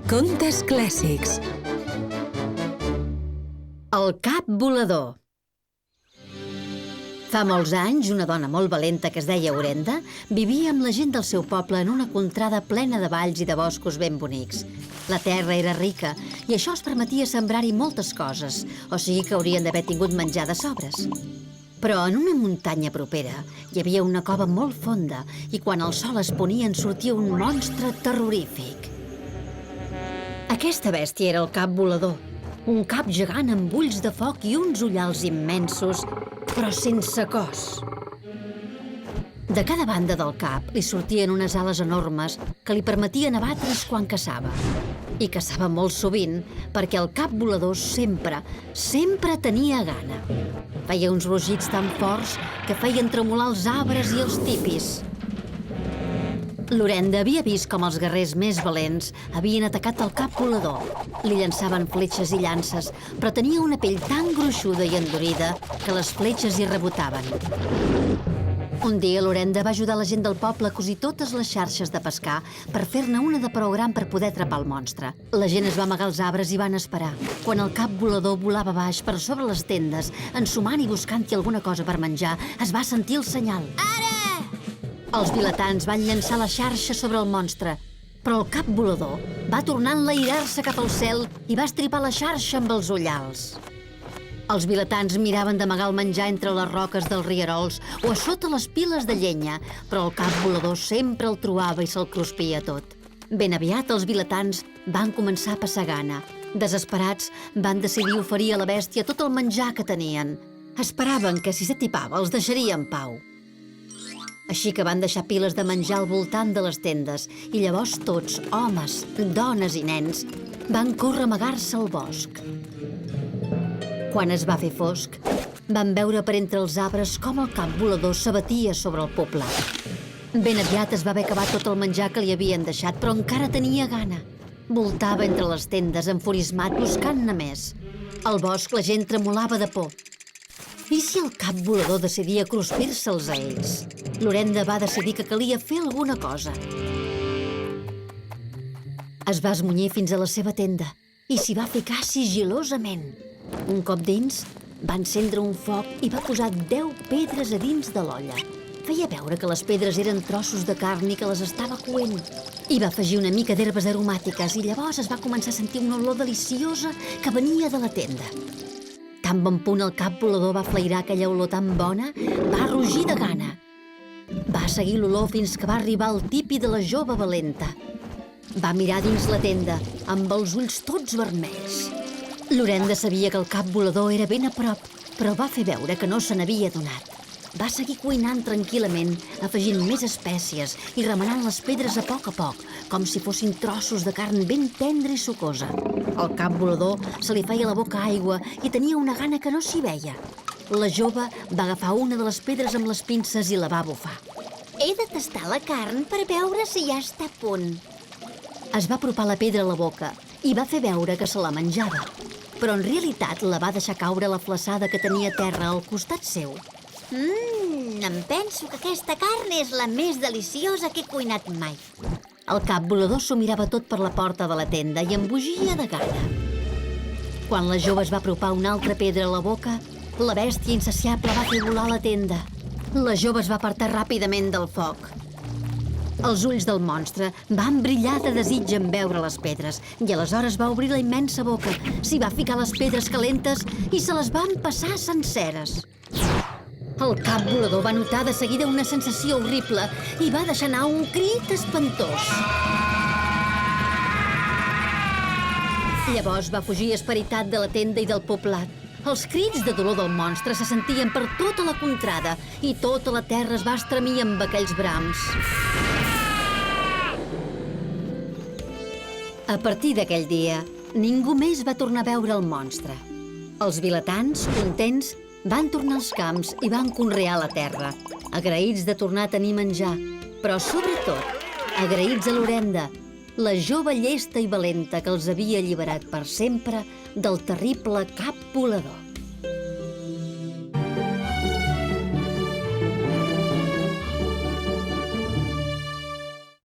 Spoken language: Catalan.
Contes clàssics. El cap volador. Fa molts anys, una dona molt valenta que es deia Orenda vivia amb la gent del seu poble en una contrada plena de valls i de boscos ben bonics. La terra era rica i això els permetia sembrar-hi moltes coses, o sigui que haurien d'haver tingut menjar de sobres. Però en una muntanya propera hi havia una cova molt fonda i quan el sol es ponia en sortia un monstre terrorífic. Aquesta bèstia era el cap volador, un cap gegant amb ulls de foc i uns ullals immensos, però sense cos. De cada banda del cap li sortien unes ales enormes que li permetien abatre's quan caçava. I caçava molt sovint perquè el cap volador sempre tenia gana. Feia uns rugits tan forts que feien tremolar els arbres i els tipis. L'Orenda havia vist com els guerrers més valents havien atacat el cap volador. Li llançaven fletxes i llances, però tenia una pell tan gruixuda i endurida que les fletxes hi rebotaven. Un dia l'Orenda va ajudar la gent del poble a cosir totes les xarxes de pescar per fer-ne una de prou gran per poder atrapar el monstre. La gent es va amagar als arbres i van esperar. Quan el cap volador volava baix per sobre les tendes, ensumant i buscant-hi alguna cosa per menjar, es va sentir el senyal. Ara! Els vilatans van llançar la xarxa sobre el monstre, però el cap volador va tornar a enlairar-se cap al cel i va estripar la xarxa amb els ullals. Els vilatans miraven d'amagar el menjar entre les roques dels rierols o a sota les piles de llenya, però el cap volador sempre el trobava i se'l cruspia tot. Ben aviat els vilatans van començar a passar gana. Desesperats, van decidir oferir a la bèstia tot el menjar que tenien. Esperaven que si s'atipava els deixaria en pau. Així que van deixar piles de menjar al voltant de les tendes i llavors tots, homes, dones i nens, van córrer a amagar-se al bosc. Quan es va fer fosc, van veure per entre els arbres com el cap volador s'abatia sobre el poblat. Ben aviat es va haver acabat tot el menjar que li havien deixat, però encara tenia gana. Voltava entre les tendes enfurismat buscant-ne més. Al bosc la gent tremolava de por. I si el cap volador decidia cruspir-se'ls a ells? L'Orenda va decidir que calia fer alguna cosa. Es va esmunyir fins a la seva tenda i s'hi va ficar sigil·losament. Un cop dins, va encendre un foc i va posar 10 pedres a dins de l'olla. Feia veure que les pedres eren trossos de carn i que les estava coent. Hi va afegir una mica d'herbes aromàtiques i llavors es va començar a sentir una olor deliciosa que venia de la tenda. Tan bon punt el cap volador va flairar aquella olor tan bona, va rugir de gana. Va seguir l'olor fins que va arribar al tipi de la jove valenta. Va mirar dins la tenda, amb els ulls tots vermells. L'Orenda sabia que el cap volador era ben a prop, però va fer veure que no se n'havia adonat. Va seguir cuinant tranquil·lament, afegint més espècies i remenant les pedres a poc, com si fossin trossos de carn ben tendra i sucosa. Al cap volador se li feia la boca aigua i tenia una gana que no s'hi veia. La jove va agafar una de les pedres amb les pinces i la va bufar. He de tastar la carn per veure si ja està a punt. Es va apropar la pedra a la boca i va fer veure que se la menjava, però en realitat la va deixar caure a la flassada que tenia terra al costat seu. Em penso que aquesta carn és la més deliciosa que he cuinat mai. El cap volador s'ho mirava tot per la porta de la tenda i embogia de gana. Quan la jove es va apropar una altra pedra a la boca, la bèstia insaciable va fer volar la tenda. La jove es va apartar ràpidament del foc. Els ulls del monstre van brillar de desig en veure les pedres i aleshores va obrir la immensa boca, s'hi va ficar les pedres calentes i se les va empassar senceres. El cap volador va notar de seguida una sensació horrible i va deixar anar un crit espantós. Llavors va fugir esperitat de la tenda i del poblat. Els crits de dolor del monstre se sentien per tota la contrada i tota la terra es va estremir amb aquells brams. A partir d'aquell dia, ningú més va tornar a veure el monstre. Els vilatans, contents, van tornar als camps i van conrear la terra, agraïts de tornar a tenir menjar, però sobretot agraïts a l'Orenda, la jove llesta i valenta que els havia alliberat per sempre del terrible cap volador.